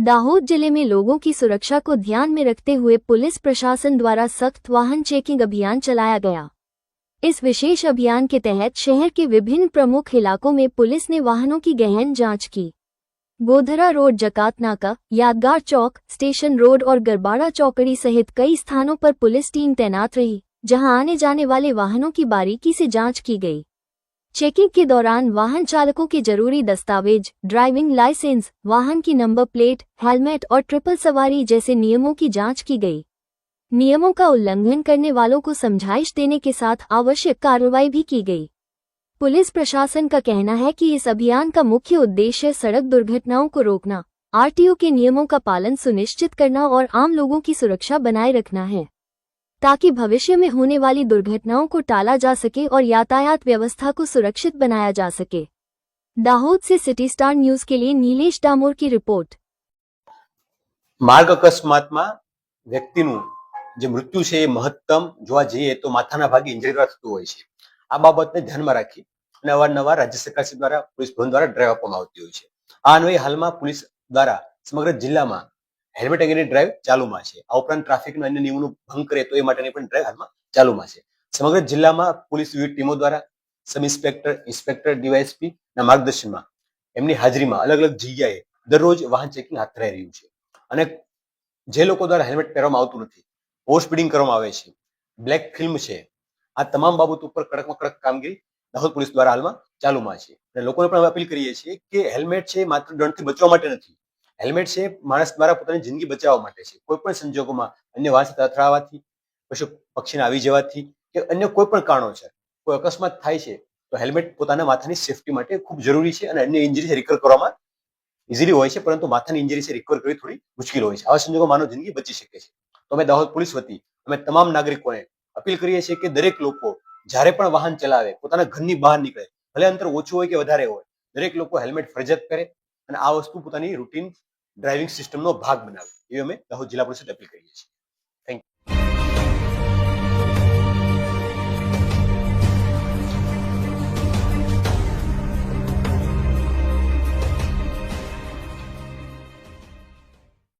दाहोद जिले में लोगों की सुरक्षा को ध्यान में रखते हुए पुलिस प्रशासन द्वारा सख्त वाहन चेकिंग अभियान चलाया गया। इस विशेष अभियान के तहत शहर के विभिन्न प्रमुख इलाकों में पुलिस ने वाहनों की गहन जांच की। गोधरा रोड, जकात नाका, यादगार चौक, स्टेशन रोड और गरबाड़ा चौकड़ी सहित कई स्थानों पर पुलिस टीम तैनात रही, जहां आने जाने वाले वाहनों की बारीकी से जांच की गई। चेकिंग के दौरान वाहन चालकों के जरूरी दस्तावेज, ड्राइविंग लाइसेंस, वाहन की नंबर प्लेट, हेलमेट और ट्रिपल सवारी जैसे नियमों की जांच की गई। नियमों का उल्लंघन करने वालों को समझाइश देने के साथ आवश्यक कार्रवाई भी की गई। पुलिस प्रशासन का कहना है कि इस अभियान का मुख्य उद्देश्य सड़क दुर्घटनाओं को रोकना, आरटीओ के नियमों का पालन सुनिश्चित करना और आम लोगों की सुरक्षा बनाए रखना है, ताकि भविष्य में होने वाली दुर्घटनाओं को टाला जा सके और यातायात व्यवस्था को सुरक्षित बनाया जा सके। दाहोद से सिटी स्टार न्यूज के लिए नीलेश डामोर की रिपोर्ट। मार्ग अकस्मातमां व्यक्तिનું જે મૃત્યુ છે એ મહત્તમ જોવા જઈએ તો માથાના ભાગે ઇન્જરી દ્વારા થતું હોય છે। આ બાબતને ધ્યાનમાં રાખી અને અવારનવાર રાજ્ય સરકાર દ્વારા પોલીસ ભવન દ્વારા ડ્રાઈવ આપવામાં આવતી હોય છે। આ અન્વયે હાલમાં પોલીસ દ્વારા સમગ્ર જિલ્લામાં હેલ્મેટ અંગેની ડ્રાઈવ ચાલુમાં છે। આ ઉપરાંત ટ્રાફિકના અન્ય નિયમોનું ભંગ કરે તો એ માટેની પણ ડ્રાઈવ હાલમાં ચાલુમાં છે। સમગ્ર જિલ્લામાં પોલીસ વિવિધ ટીમો દ્વારા સબ ઇન્સ્પેક્ટર, ઇન્સ્પેક્ટર, ડીવાયએસપી ના માર્ગદર્શનમાં એમની હાજરીમાં અલગ અલગ જગ્યાએ દરરોજ વાહન ચેકિંગ હાથ ધરાઈ રહ્યું છે। અને જે લોકો દ્વારા હેલ્મેટ પહેરવામાં આવતું નથી, ઓવર સ્પીડિંગ કરવામાં આવે છે, બ્લેક ફિલ્મ છે, આ તમામ બાબત ઉપર કડકમાં કડક કામગીરી દાહોદ પોલીસ દ્વારા હાલમાં ચાલુમાં છે। અને લોકોને પણ અપીલ કરીએ છીએ કે હેલ્મેટ છે માત્ર દંડથી બચવા માટે નથી, હેલ્મેટ છે માણસ દ્વારા પોતાની જિંદગી બચાવવા માટે છે। કોઈ પણ સંજોગોમાં અન્ય વાહન સાથે અથડાવાથી, પશુ પક્ષીને આવી જવાથી કે અન્ય કોઈ પણ કારણોસર કોઈ અકસ્માત થાય છે તો હેલ્મેટ પોતાના માથાની સેફટી માટે ખૂબ જરૂરી છે। અને અન્ય ઇન્જરી રિકવર કરવામાં ઇઝીલી હોય છે, પરંતુ માથાની ઇન્જરી છે રિકવર કરવી થોડી મુશ્કેલ હોય છે। આવા સંજોગોમાં માનવ જિંદગી બચી શકે છે। તો અમે દાહોદ પોલીસ વતી અમે તમામ નાગરિકોને અપીલ કરીએ છીએ કે દરેક લોકો જ્યારે પણ વાહન ચલાવે, પોતાના ઘરની બહાર નીકળે, ભલે અંતર ઓછું હોય કે વધારે હોય, દરેક લોકો હેલ્મેટ ફરજિયાત કરે અને આ વસ્તુ પોતાની રૂટીન ડ્રાઇવિંગ સિસ્ટમનો ભાગ બનાવે, એવી અમે દાહોદ જિલ્લા પોલીસને અપીલ કરીએ છીએ।